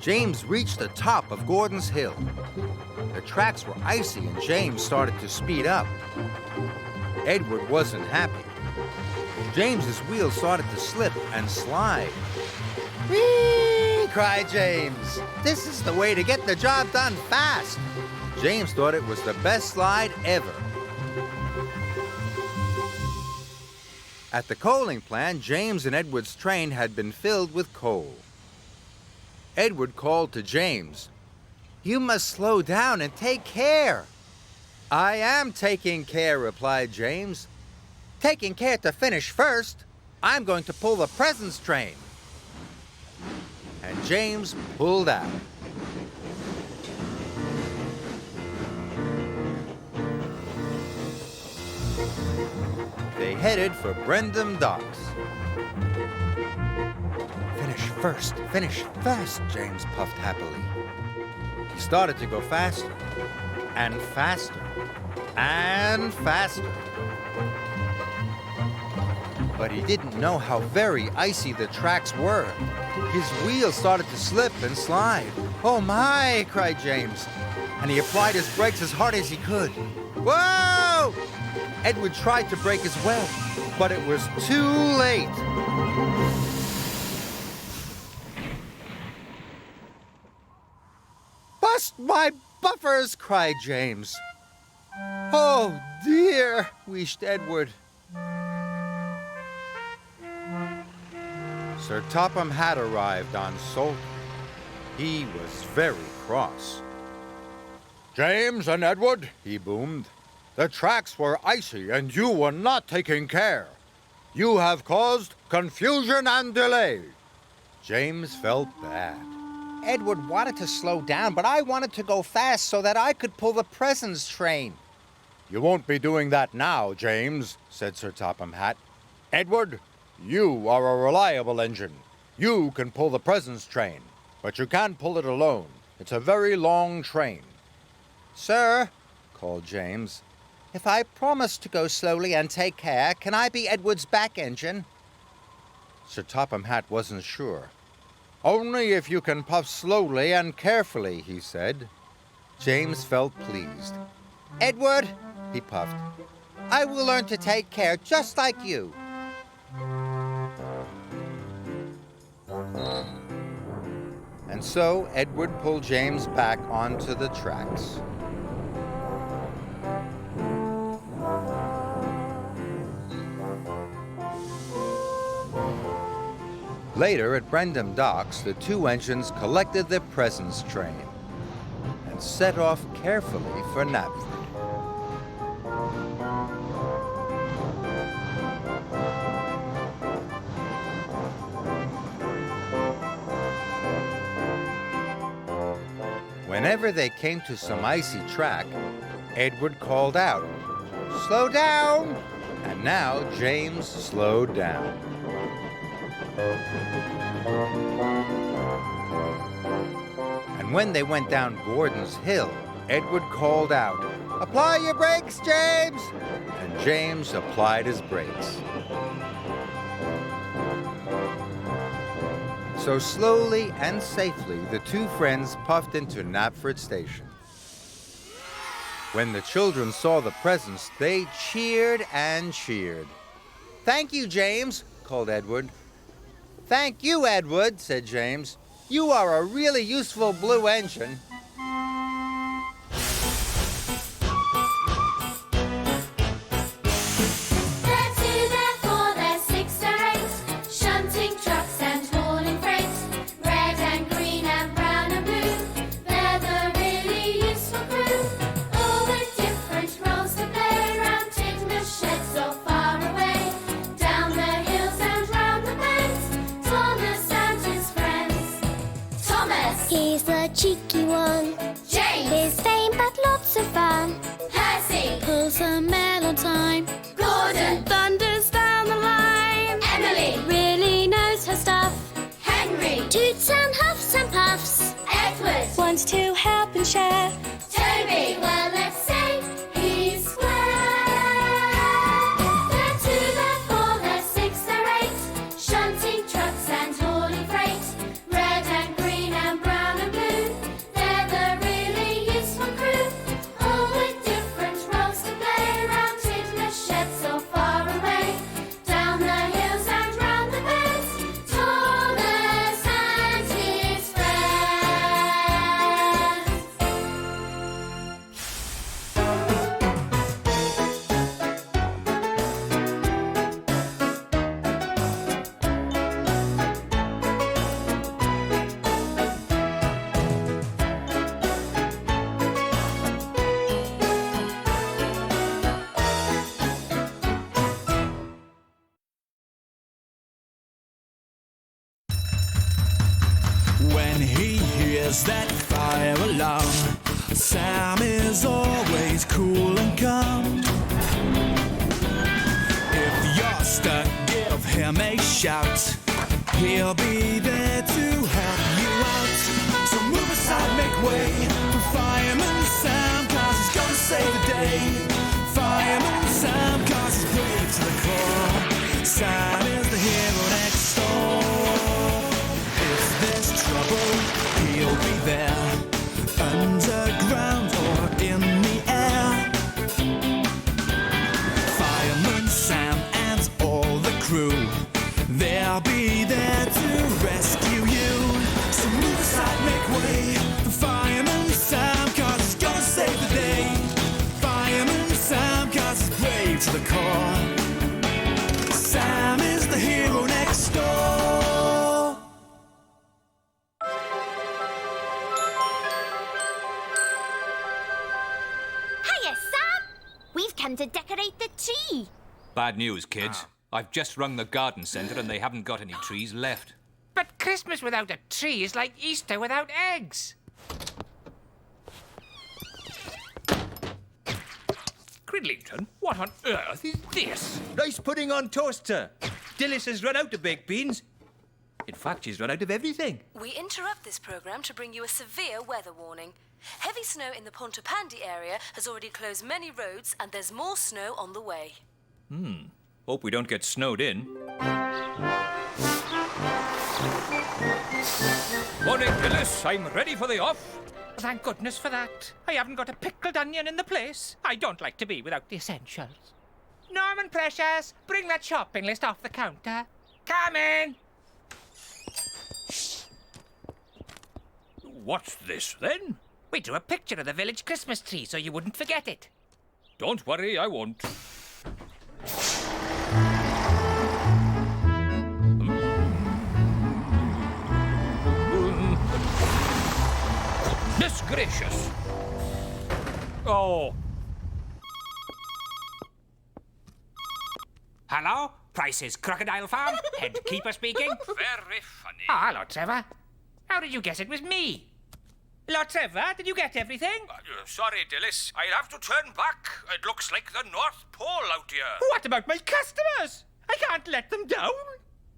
James reached the top of Gordon's hill. The tracks were icy and James started to speed up. Edward wasn't happy. James's wheels started to slip and slide. "Whee!" cried James. "This is the way to get the job done fast." James thought it was the best slide ever. At the coaling plant, James and Edward's train had been filled with coal. Edward called to James, "You must slow down and take care." "I am taking care," replied James. "Taking care to finish first. I'm going to pull the presents train." And James pulled out. They headed for Brendam Docks. Finish first, James puffed happily. He started to go faster, and faster, and faster. But he didn't know how very icy the tracks were. His wheels started to slip and slide. "Oh my!" cried James, and he applied his brakes as hard as he could. Whoa! Edward tried to brake as well, but it was too late. "Bust my buffers!" cried James. "Oh dear," wheezed Edward. Sir Topham Hatt arrived on Salt. He was very cross. "James and Edward," he boomed, "the tracks were icy and you were not taking care. You have caused confusion and delay." James felt bad. "Edward wanted to slow down, but I wanted to go fast so that I could pull the presents train." "You won't be doing that now, James," said Sir Topham Hatt. "Edward, you are a reliable engine. You can pull the presents train, but you can't pull it alone. It's a very long train." "Sir," called James, "if I promise to go slowly and take care, can I be Edward's back engine?" Sir Topham Hatt wasn't sure. "Only if you can puff slowly and carefully," he said. James felt pleased. "Edward," he puffed, "I will learn to take care just like you." And so Edward pulled James back onto the tracks. Later at Brendam Docks, the two engines collected the presents train and set off carefully for Knapford. Whenever they came to some icy track, Edward called out, "Slow down!" And now James slowed down. And when they went down Gordon's hill, Edward called out, "Apply your brakes, James!" And James applied his brakes. So slowly and safely, the two friends puffed into Knapford Station. When the children saw the presents, they cheered and cheered. "Thank you, James," called Edward. "Thank you, Edward," said James. "You are a really useful blue engine." He's the cheeky one. James! He's vain but lots of fun. Percy! Pulls a mail on time. Gordon! Thunders down the line. Emily! Really knows her stuff. Henry! Toots and huffs and puffs. Edward! Wants to help and share. Toby! Well, let's say he's square. They're two, they're four, they're six, they're eight. Shunting trucks and hauling freight. Red and green. When he hears that fire alarm, Sam is always cool and calm. If you're stuck, give him a shout. He'll be there to help you out. So move aside, make way for Fireman Sam, 'cause he's gonna save the day. Fireman Sam, 'cause he's brave to the core. Sam is the hero next door. If there's trouble, he'll be there, underground or in the air. Fireman Sam and all the crew, they'll be there to rescue you. So move aside, make way for Fireman Sam, 'cause he's gonna save the day. Fireman Sam, 'cause he's brave to the core. Sam is the hero next door. Hiya, Sam! We've come to decorate the tree. Bad news, kids. I've just rung the garden centre and they haven't got any trees left. But Christmas without a tree is like Easter without eggs. Cridlington, what on earth is this? Rice pudding on toaster. Dillis has run out of baked beans. In fact, she's run out of everything. We interrupt this programme to bring you a severe weather warning. Heavy snow in the Pontopandi area has already closed many roads and there's more snow on the way. Hope we don't get snowed in. Morning, Dillis. I'm ready for the off. Thank goodness for that. I haven't got a pickled onion in the place. I don't like to be without the essentials. Norman Precious, bring that shopping list off the counter. Come in. What's this, then? We drew a picture of the village Christmas tree so you wouldn't forget it. Don't worry, I won't. Goodness gracious. Oh. Hello? Price's Crocodile Farm? Head keeper speaking? Very funny. Oh, hello, Trevor. How did you guess it was me? Hello, Trevor. Did you get everything? Sorry, Dillis. I'll have to turn back. It looks like the North Pole out here. What about my customers? I can't let them down.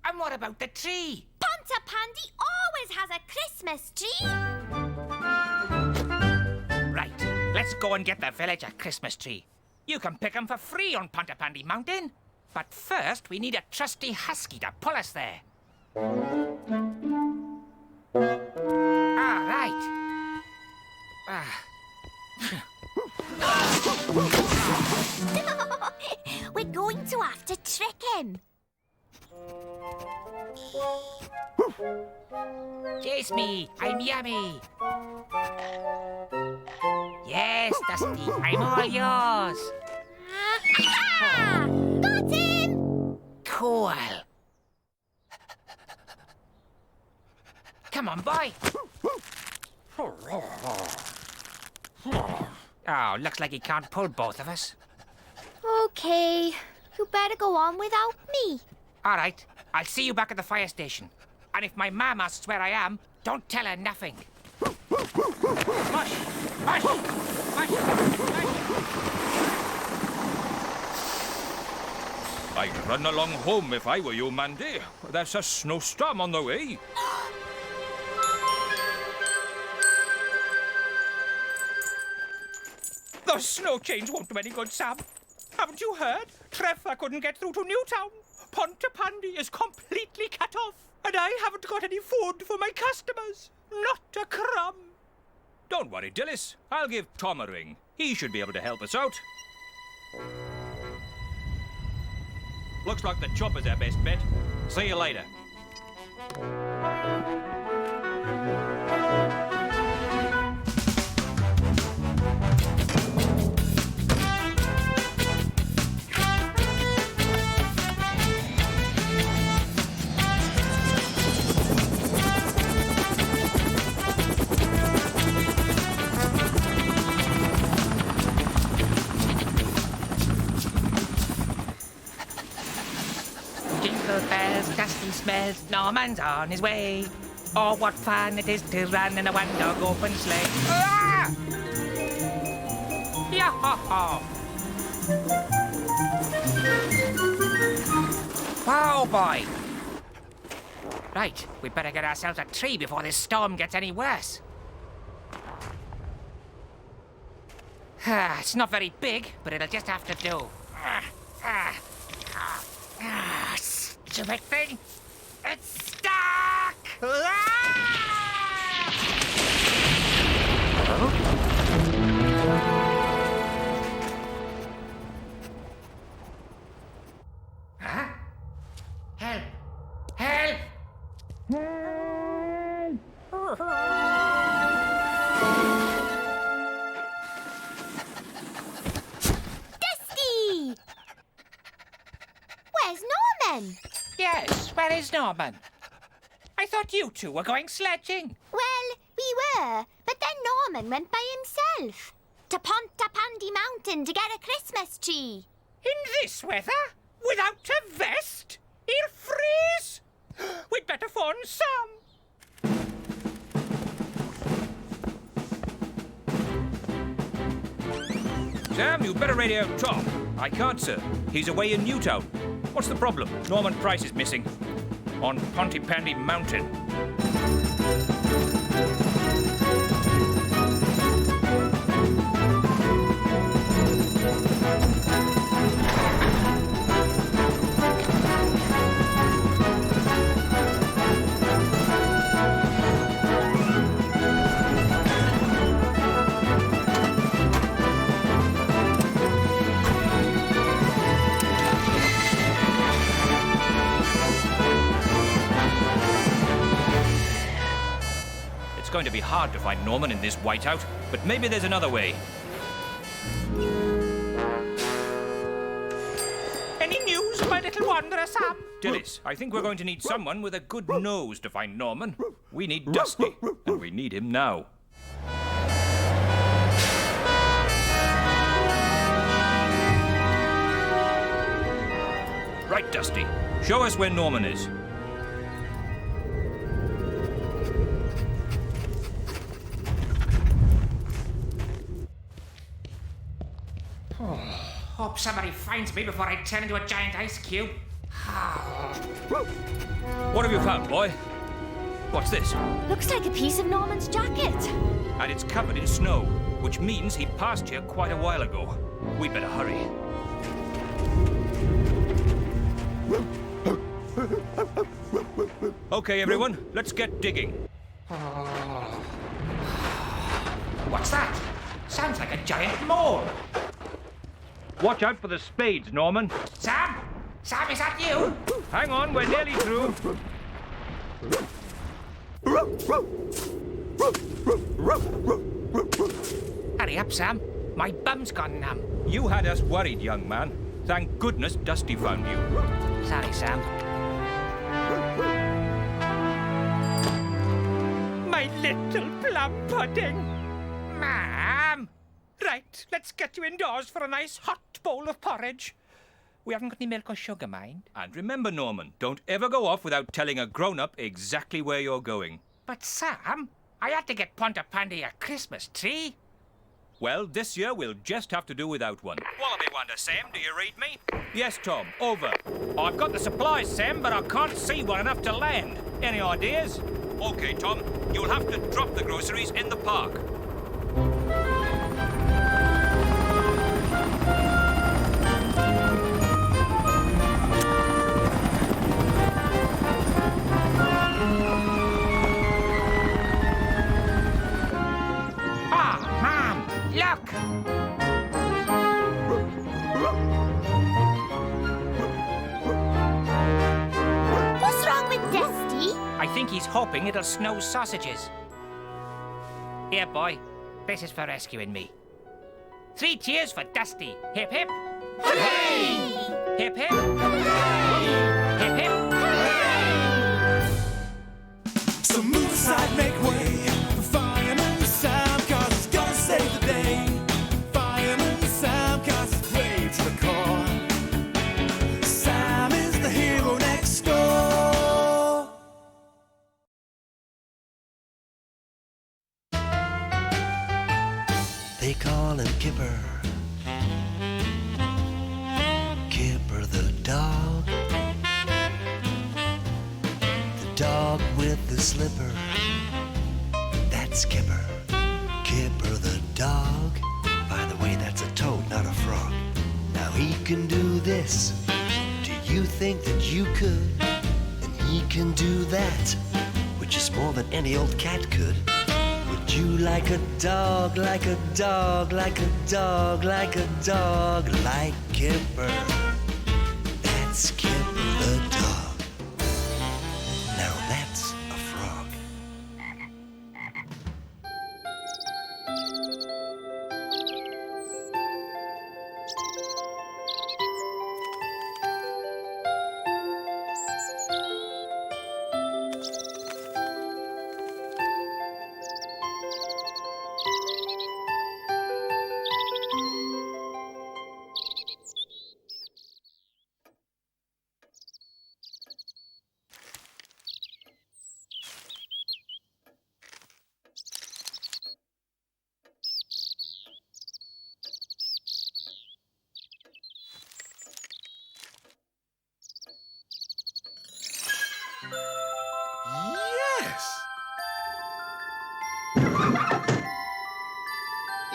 And what about the tree? Pontopandi always has a Christmas tree. Right. Let's go and get the village a Christmas tree. You can pick 'em for free on Pontopandi Mountain. But first, we need a trusty husky to pull us there. Right. We're going to have to trick him. Chase me. I'm yummy. Yes, Dusty. I'm all yours. Got him! Cool. Come on, boy. Oh, looks like he can't pull both of us. Okay, you better go on without me. All right, I'll see you back at the fire station. And if my mum asks where I am, don't tell her nothing. Mush! Mush! Mush! Mush! I'd run along home if I were you, Mandy. There's a snowstorm on the way. Those snow chains won't do any good, Sam. Haven't you heard? Trevor couldn't get through to Newtown. Pontopandi is completely cut off. And I haven't got any food for my customers. Not a crumb. Don't worry, Dillis. I'll give Tom a ring. He should be able to help us out. Looks like the chopper's our best bet. See you later. Jingle bells, dusty smells, Norman's on his way. Oh, what fun it is to run in a one-dog open sleigh. Ah! Yah-ho-ho! Wow, boy! Right, we better get ourselves a tree before this storm gets any worse. It's not very big, but it'll just have to do. Stupid thing! It's stuck! Huh? Help! Help! Dusty! Where's Norman? Yes, where is Norman? I thought you two were going sledging. Well, we were, but then Norman went by himself to Pontapandy Mountain to get a Christmas tree. In this weather? Without a vest? He'll freeze! We'd better phone Sam. Sam, you better radio Tom. I can't, sir. He's away in Newtown. What's the problem? Norman Price is missing. On Pontypandy Mountain. It's going to be hard to find Norman in this whiteout, but maybe there's another way. Any news of my little wanderer, Sam? Dillis, I think we're going to need someone with a good nose to find Norman. We need Dusty, and we need him now. Right, Dusty. Show us where Norman is. Hope somebody finds me before I turn into a giant ice cube. What have you found, boy? What's this? Looks like a piece of Norman's jacket. And it's covered in snow, which means he passed here quite a while ago. We'd better hurry. Okay, everyone, let's get digging. What's that? Sounds like a giant mole. Watch out for the spades, Norman. Sam? Sam, is that you? Hang on, we're nearly through. Hurry up, Sam. My bum's gone numb. You had us worried, young man. Thank goodness Dusty found you. Sorry, Sam. My little plum pudding. Ma'am! Right, let's get you indoors for a nice hot bowl of porridge. We haven't got any milk or sugar, mind. And remember, Norman, don't ever go off without telling a grown-up exactly where you're going. But, Sam, I had to get Pontapandy a Christmas tree. Well, this year we'll just have to do without one. Wallaby Wonder, Sam, do you read me? Yes, Tom, over. I've got the supplies, Sam, but I can't see one enough to land. Any ideas? Okay, Tom, you'll have to drop the groceries in the park. Look! What's wrong with Dusty? I think he's hoping it'll snow sausages. Here, boy. This is for rescuing me. 3 cheers for Dusty. Hip, hip. Hooray! Hip, hip. Hooray! Hip, hip. Hooray! So move aside, make way for Fireman Sam, 'cause he's gonna save the day. Fireman Sam, 'cause he's brave to the core. Sam is the hero next door. They call him Kipper. Kipper the dog. The dog with the slipper. That's Kipper. Kipper the dog. By the way, that's a toad, not a frog. Now he can do this. Do you think that you could? And he can do that, which is more than any old cat could. Would you like a dog, like a dog, like a dog, like a dog, like Kipper? That's Kipper the dog. Now that's a frog. Yes!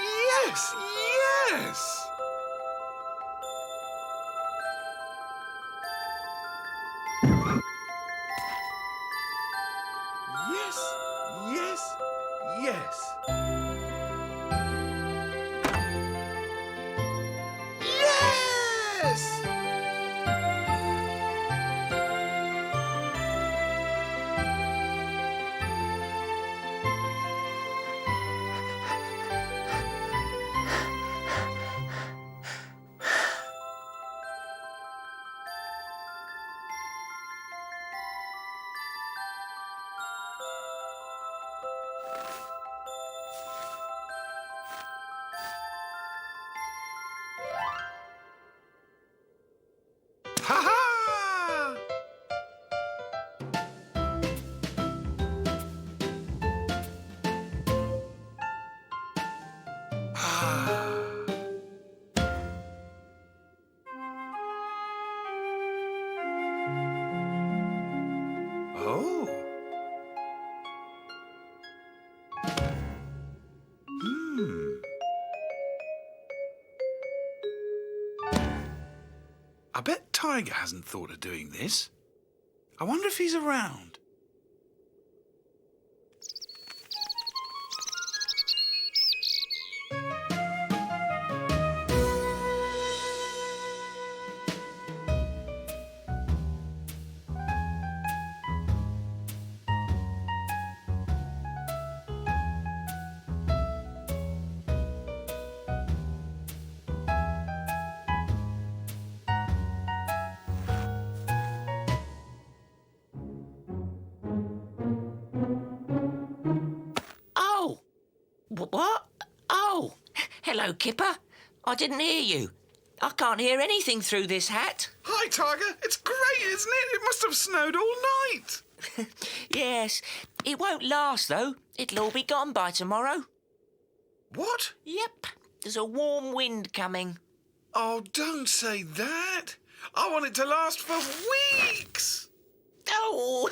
Yes! Yes! Yes! Yes! Yes! Yes! Ha-ha! Oh. I bet Tiger hasn't thought of doing this. I wonder if he's around. What? Oh, hello, Kipper. I didn't hear you. I can't hear anything through this hat. Hi, Tiger. It's great, isn't it? It must have snowed all night. Yes, it won't last, though. It'll all be gone by tomorrow. What? Yep, there's a warm wind coming. Oh, don't say that. I want it to last for weeks. Oh,